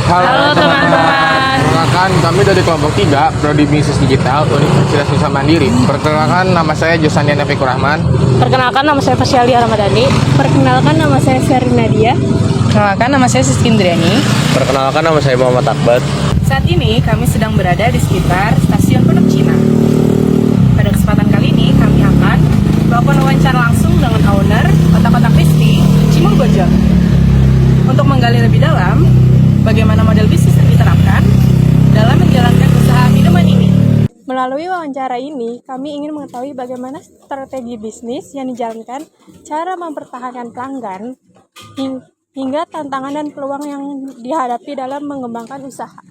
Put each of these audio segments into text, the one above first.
Halo teman-teman. Perkenalkan, kami dari kelompok 3 Prodi Bisnis Digital Universitas Nusa Mandiri. Perkenalkan, nama saya Josanian Fikur Rahman. Perkenalkan, nama saya Fasyalia Ramadhani. Perkenalkan, nama saya Seri Nadia. Perkenalkan, nama saya Siski Indriani. Perkenalkan, nama saya Muhammad Akbar. Saat ini kami sedang berada di sekitar stasiun Pondok Cina. Pada kesempatan kali ini kami akan melakukan wawancara langsung dengan owner Otak-Otak Crispy Cimol Bojot. Untuk menggali lebih dalam bagaimana model bisnis yang diterapkan dalam menjalankan usaha minuman ini. Melalui wawancara ini, kami ingin mengetahui bagaimana strategi bisnis yang dijalankan, cara mempertahankan pelanggan, hingga tantangan dan peluang yang dihadapi dalam mengembangkan usaha.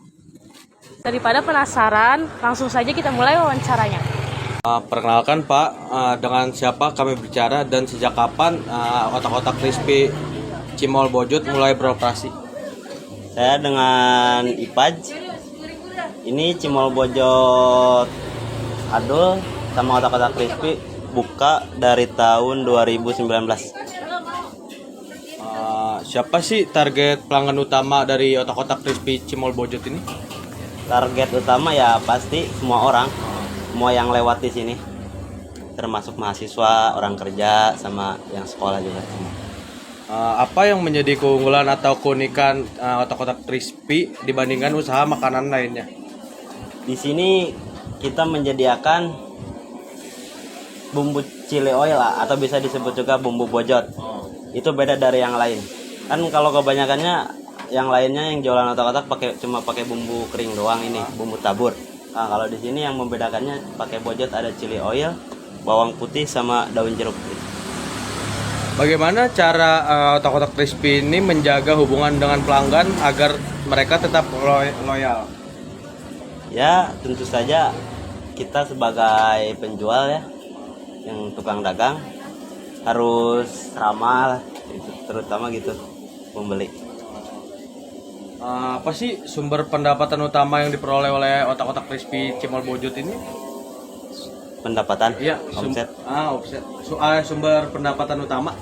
Daripada penasaran, langsung saja kita mulai wawancaranya. Perkenalkan Pak, dengan siapa kami bicara dan sejak kapan Otak-Otak Crispy Cimol Bojot mulai beroperasi? Saya dengan Ipaj. Ini Cimol Bojot Adul sama Otak-Otak Crispy buka dari tahun 2019. Siapa sih target pelanggan utama dari Otak-Otak Crispy Cimol Bojot ini? Target utama ya pasti semua orang, semua yang lewat di sini, termasuk mahasiswa, orang kerja, sama yang sekolah juga. Apa yang menjadi keunggulan atau keunikan Otak-Otak Crispy dibandingkan usaha makanan lainnya? Di sini kita menyediakan bumbu chili oil atau bisa disebut juga bumbu bojot. Itu beda dari yang lain. Kan kalau kebanyakannya yang lainnya yang jualan otak-otak cuma pakai bumbu kering doang, ini bumbu tabur. Nah, kalau di sini yang membedakannya pakai bojot ada chili oil, bawang putih sama daun jeruk. Bagaimana cara Otak-Otak Crispy ini menjaga hubungan dengan pelanggan agar mereka tetap loyal? Ya, tentu saja kita sebagai penjual ya, yang tukang dagang harus ramah lah, terutama gitu pembeli. Apa sih sumber pendapatan utama yang diperoleh oleh Otak-Otak Crispy Cimol Bojot ini? Pendapatan? Iya, omset. Omset. Sumber pendapatan utama.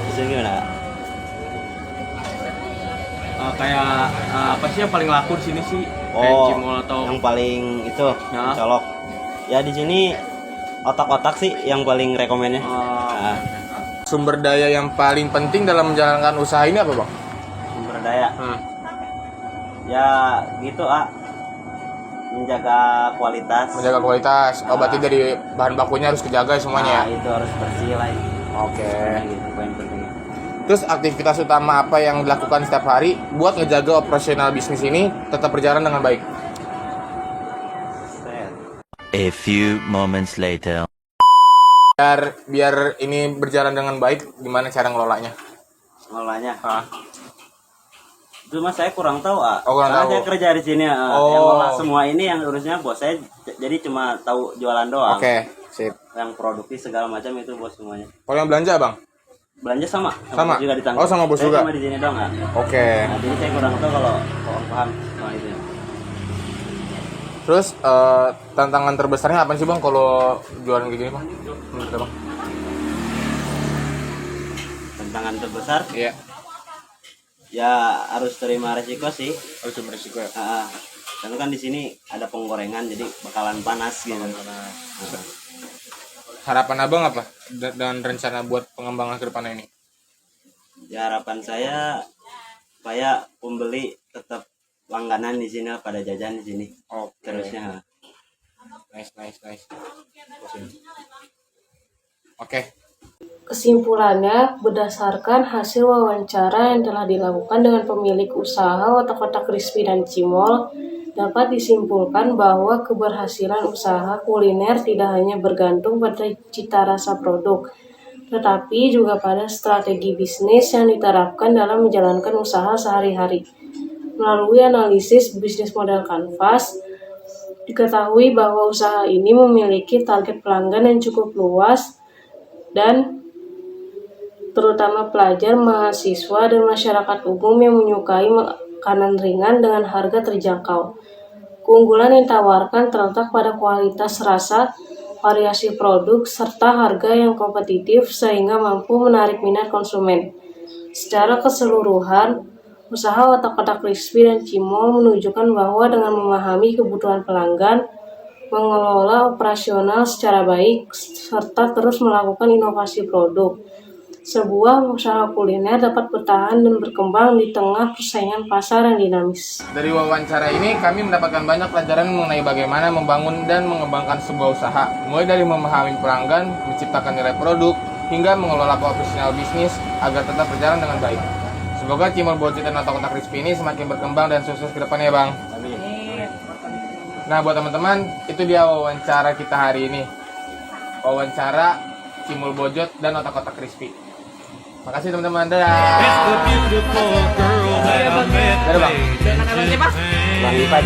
Bisa gimana? Kayak apa sih yang paling laku di sini sih? Kayak cimol atau yang paling itu Nah. colok. Ya di sini otak-otak sih yang paling rekomennya. Nah, Sumber daya yang paling penting dalam menjalankan usaha ini apa, Bang? sumber daya. Ya gitu menjaga kualitas. Menjaga kualitas. Oh, berarti dari bahan bakunya harus kejaga semuanya ya? Nah, itu harus bersih lah. Oke. Gitu poin penting. Terus aktivitas utama apa yang dilakukan setiap hari buat ngejaga operasional bisnis ini tetap berjalan dengan baik? A few moments later. Biar ini berjalan dengan baik, gimana cara ngelolanya? Ngolahnya. Itu mas saya kurang tahu Oh, kurang karena tahu. saya kerja di sini yang ngolah semua ini yang urusnya bos saya, jadi cuma tahu jualan doang. Oke, sip. Yang produktif segala macam itu bos semuanya. Kalau yang belanja, Bang? Belanja sama Sama? bos juga ditanggung. Oh, sama bos Saya juga? cuma di sini doang Oke. Nah, jadi saya kurang tahu kalau paham soal itu. Terus tantangan terbesarnya apa sih, Bang, kalau jualan kayak gini, Bang? Menurut Abang? Tantangan terbesar Iya. ya harus terima resiko sih. Harus beresiko ya. Karena kan di sini ada penggorengan jadi bakalan panas gitu. Harapan Abang apa dan rencana buat pengembangan ke depannya ini? Ya harapan saya supaya pembeli tetap langganan di sini pada jajan di sini. Terusnya. Nice. Oke. Kesimpulannya, berdasarkan hasil wawancara yang telah dilakukan dengan pemilik usaha Otak-Otak Crispy dan Cimol, dapat disimpulkan bahwa keberhasilan usaha kuliner tidak hanya bergantung pada cita rasa produk, tetapi juga pada strategi bisnis yang diterapkan dalam menjalankan usaha sehari-hari. Melalui analisis bisnis model Canvas, diketahui bahwa usaha ini memiliki target pelanggan yang cukup luas dan terutama pelajar, mahasiswa, dan masyarakat umum yang menyukai makanan ringan dengan harga terjangkau. Keunggulan yang ditawarkan terletak pada kualitas rasa, variasi produk, serta harga yang kompetitif sehingga mampu menarik minat konsumen. Secara keseluruhan, usaha Otak-Otak Crispy dan Cimol menunjukkan bahwa dengan memahami kebutuhan pelanggan, mengelola operasional secara baik, serta terus melakukan inovasi produk, sebuah usaha kuliner dapat bertahan dan berkembang di tengah persaingan pasar yang dinamis. Dari wawancara ini kami mendapatkan banyak pelajaran mengenai bagaimana membangun dan mengembangkan sebuah usaha, mulai dari memahami pelanggan, menciptakan nilai produk, hingga mengelola operasional bisnis agar tetap berjalan dengan baik. Semoga Cimol Bojot dan Otak-Otak Crispy ini semakin berkembang dan sukses ke depannya, Bang. Nah, buat teman-teman, itu dia wawancara kita hari ini. Wawancara Cimol Bojot dan Otak-Otak Crispy. Makasih teman-teman. Dadah. It's the beautiful girl that I met. Dadah, Bang. Dengan namanya, Pak? Bang Ipan.